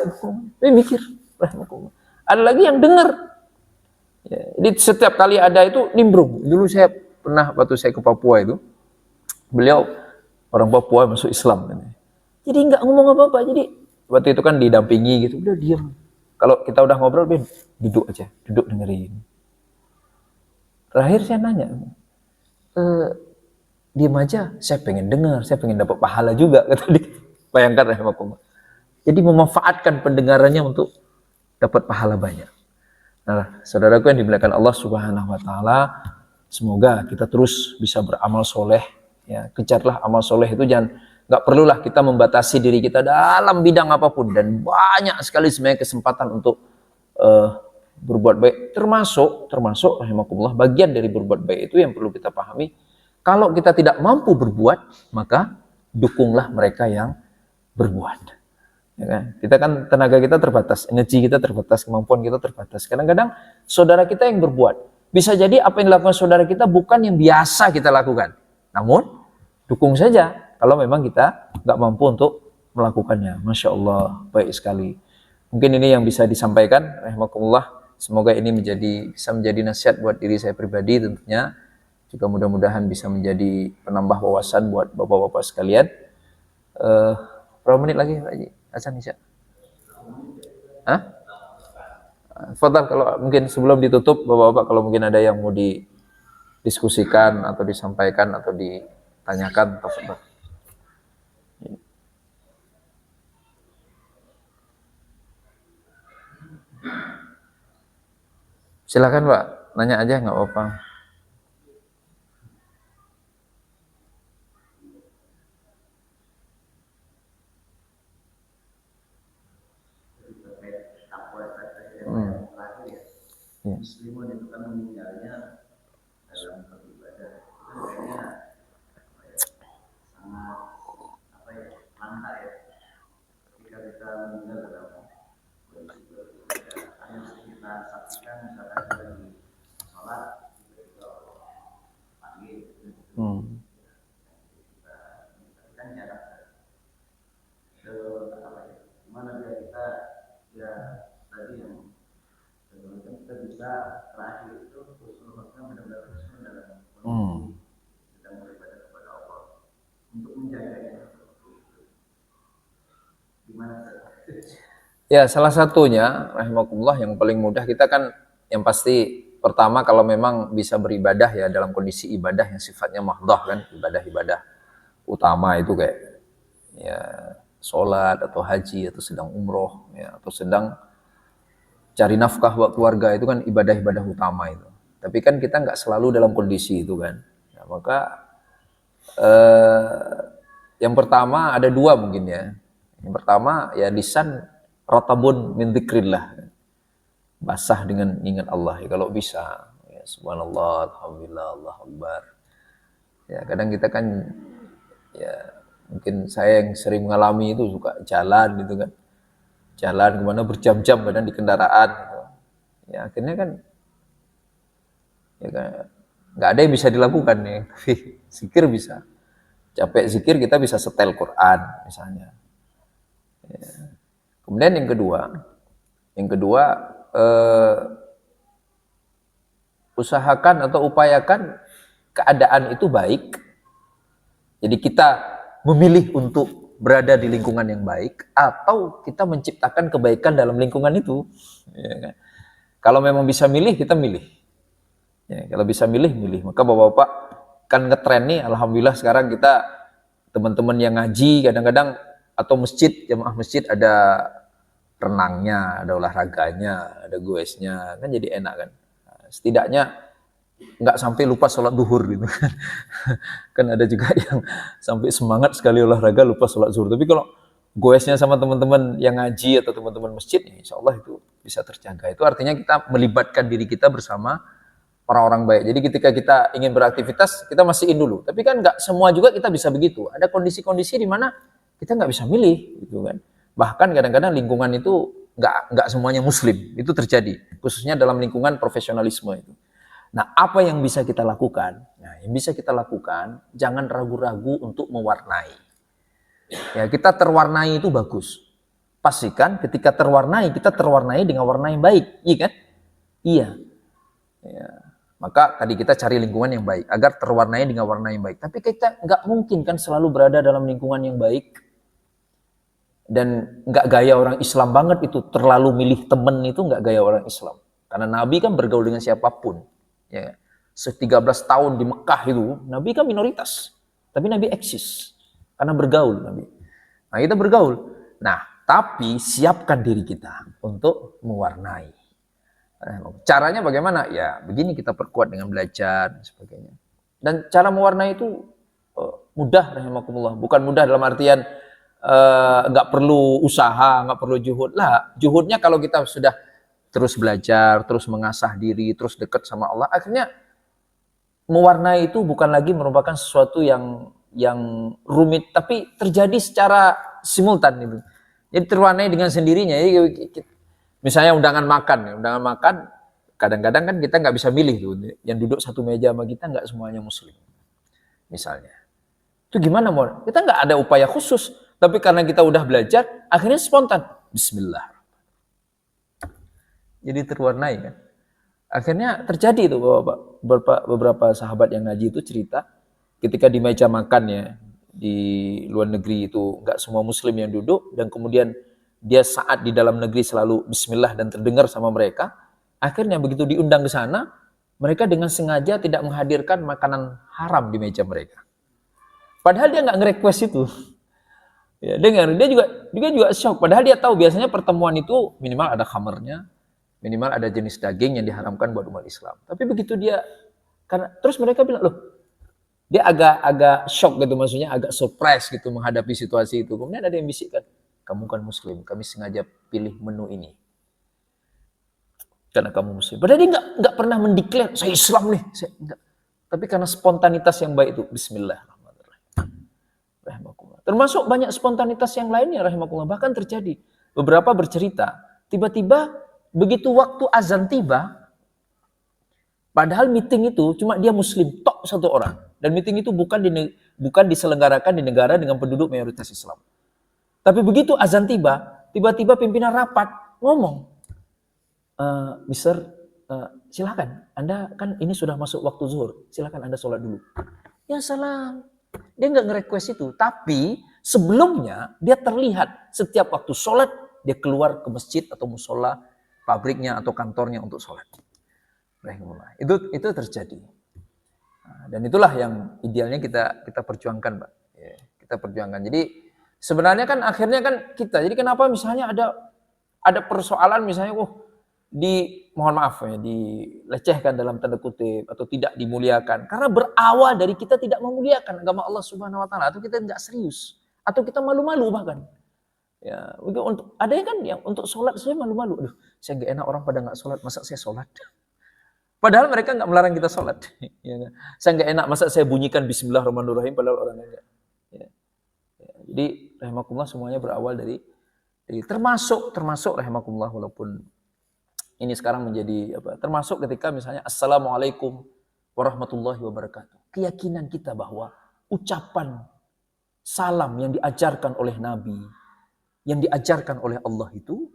[SPEAKER 1] dia mikir. Rahimakumullah. Ada lagi yang dengar. Ya, jadi setiap kali ada itu nimbrung. Dulu saya pernah waktu saya ke Papua itu, beliau orang Papua masuk Islam. Jadi nggak ngomong apa-apa. Jadi waktu itu kan didampingi gitu, udah diam. Kalau kita udah ngobrol, duduk aja, duduk dengerin. Terakhir saya nanya, diam aja, saya pengen dengar, saya pengen dapat pahala juga, kata dia. Bayangkan rahimahullah. Jadi memanfaatkan pendengarannya untuk dapat pahala banyak. Nah, saudaraku yang dimuliakan Allah Subhanahu wa taala, semoga kita terus bisa beramal soleh, ya. Kejarlah amal soleh itu, jangan, nggak perlulah kita membatasi diri kita dalam bidang apapun, dan banyak sekali sebenarnya kesempatan untuk berbuat baik, termasuk rahimakumullah, bagian dari berbuat baik itu yang perlu kita pahami. Kalau kita tidak mampu berbuat, maka dukunglah mereka yang berbuat. Ya kan? Kita kan tenaga kita terbatas, energi kita terbatas, kemampuan kita terbatas. Kadang-kadang saudara kita yang berbuat. Bisa jadi apa yang dilakukan saudara kita bukan yang biasa kita lakukan. Namun, dukung saja kalau memang kita nggak mampu untuk melakukannya. Masya Allah, baik sekali. Mungkin ini yang bisa disampaikan, rahimakumullah. Semoga ini bisa menjadi nasihat buat diri saya pribadi tentunya. Juga mudah-mudahan bisa menjadi penambah wawasan buat bapak-bapak sekalian. Berapa menit lagi Pak Haji? Azan Isya? Hah? Fadhal, kalau mungkin sebelum ditutup, bapak-bapak kalau mungkin ada yang mau didiskusikan atau disampaikan atau ditanyakan, tafadhal. Silakan Pak, nanya aja nggak apa-apa. Ya.
[SPEAKER 2] Muslimun itu kan meninggalnya dalam beribadah itu kayaknya sangat langka ya ketika kita meninggal dalam kondisi beribadah. Yang kita saksikan misalkan kita di sholat tiba-tiba Allah panggil kita kan jarak gimana biar kita ya tadi yang kita bisa terakhir itu husnul khotimah benar-benar husnul dalam kondisi sedang beribadah kepada Allah untuk menjaganya seperti itu. Gimana?
[SPEAKER 1] Ya, salah satunya rahimakumullah yang paling mudah kita kan yang pasti pertama kalau memang bisa beribadah ya dalam kondisi ibadah yang sifatnya mahdhah kan, ibadah-ibadah utama itu kayak ya sholat atau haji atau sedang umroh ya atau sedang cari nafkah buat keluarga itu kan ibadah-ibadah utama itu. Tapi kan kita nggak selalu dalam kondisi itu kan. Ya, maka yang pertama ada dua mungkin ya. Yang pertama ya lisan ratabun min dzikrillah. Basah dengan ingat Allah ya kalau bisa. Ya, subhanallah, alhamdulillah, Allahu akbar. Ya kadang kita kan ya mungkin saya yang sering mengalami itu suka jalan gitu kan. Jalan kemana berjam-jam kadang di kendaraan gitu. Ya akhirnya kan ya kan nggak ada yang bisa dilakukan nih tapi zikir bisa capek zikir kita bisa setel Quran misalnya ya. Kemudian yang kedua usahakan atau upayakan keadaan itu baik jadi kita memilih untuk berada di lingkungan yang baik atau kita menciptakan kebaikan dalam lingkungan itu ya kan? Kalau memang bisa milih kita milih ya, kalau bisa milih maka bapak-bapak kan ngetren nih alhamdulillah sekarang kita teman-teman yang ngaji kadang-kadang atau masjid jamaah masjid ada renangnya ada olahraganya ada goesnya kan jadi enak kan nah, setidaknya nggak sampai lupa sholat duhur gitu kan ada juga yang sampai semangat sekali olahraga lupa sholat zuhur tapi kalau goesnya sama teman-teman yang ngaji atau teman-teman masjid ya insya Allah itu bisa terjaga itu artinya kita melibatkan diri kita bersama orang-orang baik jadi ketika kita ingin beraktivitas kita mastiin dulu tapi kan nggak semua juga kita bisa begitu ada kondisi-kondisi di mana kita nggak bisa milih gitu kan bahkan kadang-kadang lingkungan itu nggak semuanya muslim itu terjadi khususnya dalam lingkungan profesionalisme itu. Nah, apa yang bisa kita lakukan? Nah, yang bisa kita lakukan, jangan ragu-ragu untuk mewarnai. Ya, kita terwarnai itu bagus. Pastikan ketika terwarnai, kita terwarnai dengan warna yang baik, iya kan? Iya. Ya. Maka tadi kita cari lingkungan yang baik, agar terwarnai dengan warna yang baik. Tapi kita nggak mungkin kan selalu berada dalam lingkungan yang baik. Dan nggak gaya orang Islam banget itu, terlalu milih temen itu nggak gaya orang Islam. Karena Nabi kan bergaul dengan siapapun. Ya, 13 tahun di Mekah itu, Nabi kan minoritas. Tapi Nabi eksis. Karena bergaul Nabi. Nah kita bergaul. Nah tapi siapkan diri kita untuk mewarnai. Caranya bagaimana? Ya begini kita perkuat dengan belajar dan sebagainya. Dan cara mewarnai itu mudah rahimakumullah. Bukan mudah dalam artian nggak perlu usaha, nggak perlu juhud. Lah juhudnya kalau kita sudah terus belajar, terus mengasah diri, terus dekat sama Allah, akhirnya mewarnai itu bukan lagi merupakan sesuatu yang rumit, tapi terjadi secara simultan itu. Jadi terwarnai dengan sendirinya. Misalnya undangan makan, kadang-kadang kan kita nggak bisa milih tuh, yang duduk satu meja sama kita nggak semuanya muslim, misalnya. Itu gimana mau? Kita nggak ada upaya khusus, tapi karena kita udah belajar, akhirnya spontan. Bismillah. Jadi terwarnai kan. Akhirnya terjadi itu beberapa sahabat yang ngaji itu cerita ketika di meja makan ya di luar negeri itu nggak semua muslim yang duduk dan kemudian dia saat di dalam negeri selalu bismillah dan terdengar sama mereka. Akhirnya begitu diundang ke sana, mereka dengan sengaja tidak menghadirkan makanan haram di meja mereka. Padahal dia nggak nge-request itu. Ya, dengar, dia juga shock. Padahal dia tahu biasanya pertemuan itu minimal ada khamernya, Minimal ada jenis daging yang diharamkan buat umat Islam. Tapi begitu dia, karena terus mereka bilang, loh, dia agak shock gitu, maksudnya agak surprise gitu menghadapi situasi itu. Kemudian ada yang bisikkan, kamu kan Muslim, kami sengaja pilih menu ini karena kamu Muslim. Padahal dia nggak pernah mendeklar saya Islam nih, enggak. Tapi karena spontanitas yang baik itu, Bismillahirrahmanirrahim. Rahimakumullah. Termasuk banyak spontanitas yang lainnya, rahimakumullah. Bahkan terjadi beberapa bercerita, tiba-tiba begitu waktu azan tiba, padahal meeting itu cuma dia Muslim tok satu orang, dan meeting itu bukan diselenggarakan di negara dengan penduduk mayoritas Islam. Tapi begitu azan tiba, tiba-tiba pimpinan rapat ngomong, Mister, silakan, Anda kan ini sudah masuk waktu zuhur, silakan Anda sholat dulu. Ya salam, dia nggak nge-request itu, tapi sebelumnya dia terlihat setiap waktu sholat dia keluar ke masjid atau musola pabriknya atau kantornya untuk sholat. Itu terjadi. Dan itulah yang idealnya kita perjuangkan, Pak. Ya, kita perjuangkan. Jadi sebenarnya kan akhirnya kan kita. Jadi kenapa misalnya ada persoalan misalnya, mohon maaf ya, dilecehkan dalam tanda kutip atau tidak dimuliakan karena berawal dari kita tidak memuliakan agama Allah Subhanahu wa taala, atau kita enggak serius, atau kita malu-malu bahkan. Ya, untuk ada kan yang untuk sholat saya malu-malu. Aduh, saya enggak enak orang pada enggak sholat, masa saya sholat? Padahal mereka enggak melarang kita sholat. Ya, saya enggak enak masa saya bunyikan Bismillahirrahmanirrahim padahal orang enggak. Ya. Jadi rahimakumullah semuanya berawal dari termasuk rahimakumullah, walaupun ini sekarang menjadi termasuk ketika misalnya Assalamualaikum warahmatullahi wabarakatuh. Keyakinan kita bahwa ucapan salam yang diajarkan oleh Nabi, yang diajarkan oleh Allah itu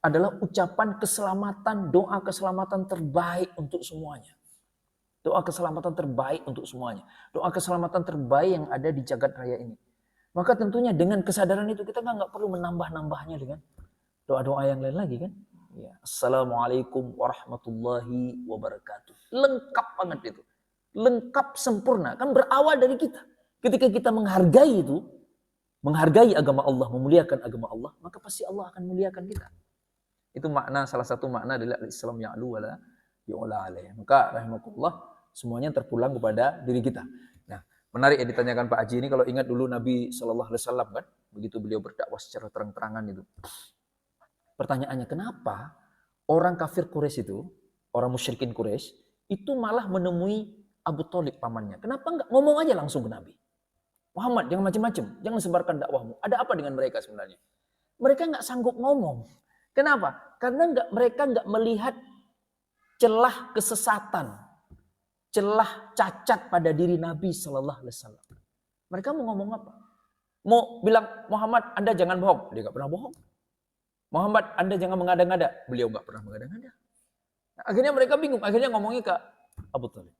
[SPEAKER 1] adalah ucapan keselamatan, doa keselamatan terbaik untuk semuanya. Doa keselamatan terbaik untuk semuanya. Doa keselamatan terbaik yang ada di jagat raya ini. Maka tentunya dengan kesadaran itu kita nggak perlu menambah-nambahnya dengan doa-doa yang lain lagi kan. Ya. Assalamualaikum warahmatullahi wabarakatuh. Lengkap banget itu. Lengkap sempurna. Kan berawal dari kita. Ketika kita menghargai itu, menghargai agama Allah, memuliakan agama Allah, maka pasti Allah akan muliakan kita. Itu makna, salah satu makna adalah Islam ya'lu wala yu'la alaih. Maka rahimakumullah semuanya terpulang kepada diri kita. Nah, menarik ya ditanyakan Pak Haji ini, kalau ingat dulu Nabi SAW kan, begitu beliau berdakwah secara terang-terangan itu. Pertanyaannya, kenapa orang kafir Quraisy itu, orang musyrikin Quraisy, itu malah menemui Abu Thalib pamannya? Kenapa enggak ngomong aja langsung ke Nabi? Muhammad, jangan macam-macam, jangan sebarkan dakwahmu. Ada apa dengan mereka sebenarnya? Mereka enggak sanggup ngomong. Kenapa? Karena mereka enggak melihat celah kesesatan, celah cacat pada diri Nabi Sallallahu Alaihi Wasallam. Mereka mau ngomong apa? Mau bilang, Muhammad, Anda jangan bohong. Dia enggak pernah bohong. Muhammad, Anda jangan mengada-ngada. Beliau nggak pernah mengada-ngada. Nah, akhirnya mereka bingung. Akhirnya ngomongnya ke Abu Thalib.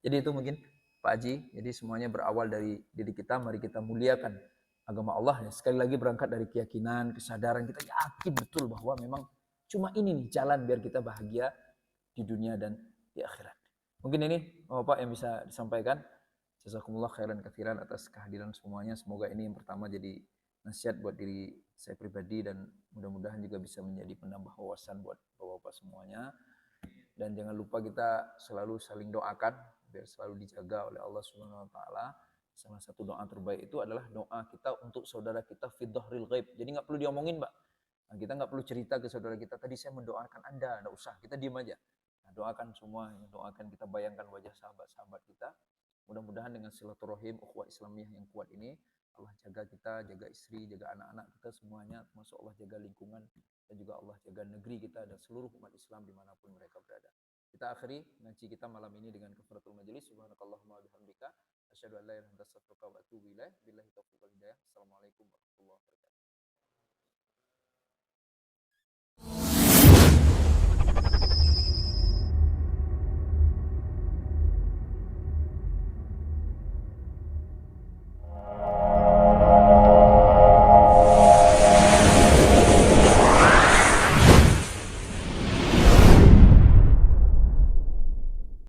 [SPEAKER 1] Jadi itu mungkin Pak Haji. Jadi semuanya berawal dari diri kita. Mari kita muliakan agama Allah. Ya. Sekali lagi berangkat dari keyakinan, kesadaran. Kita yakin betul bahwa memang cuma ini nih jalan biar kita bahagia di dunia dan di akhirat. Mungkin ini Bapak yang bisa disampaikan. Jazakumullah khairan katsiran atas kehadiran semuanya. Semoga ini yang pertama jadi nasihat buat diri saya pribadi, dan mudah-mudahan juga bisa menjadi penambah wawasan buat bapak-bapak semuanya. Dan jangan lupa kita selalu saling doakan biar selalu dijaga oleh Allah Subhanahu wa taala. Salah satu doa terbaik itu adalah doa kita untuk saudara kita fi dhahril ghaib. Jadi enggak perlu diomongin, Mbak. Nah, kita enggak perlu cerita ke saudara kita, tadi saya mendoakan Anda, enggak usah, kita diam aja. Nah, doakan semua, doakan, kita bayangkan wajah sahabat-sahabat kita. Mudah-mudahan dengan silaturahim ukhuwah Islamiyah yang kuat ini, Allah jaga kita, jaga istri, jaga anak-anak kita semuanya, termasuk Allah jaga lingkungan, dan juga Allah jaga negeri kita dan seluruh umat Islam dimanapun mereka berada. Kita akhiri ngaji kita malam ini dengan kafaratul majelis. Subhanakallahumma bihamdika asyhadu an la ilaha illa anta astaghfiruka wa atubu ilaik. Billahi taufiq wal hidayah. Assalamualaikum warahmatullahi wabarakatuh.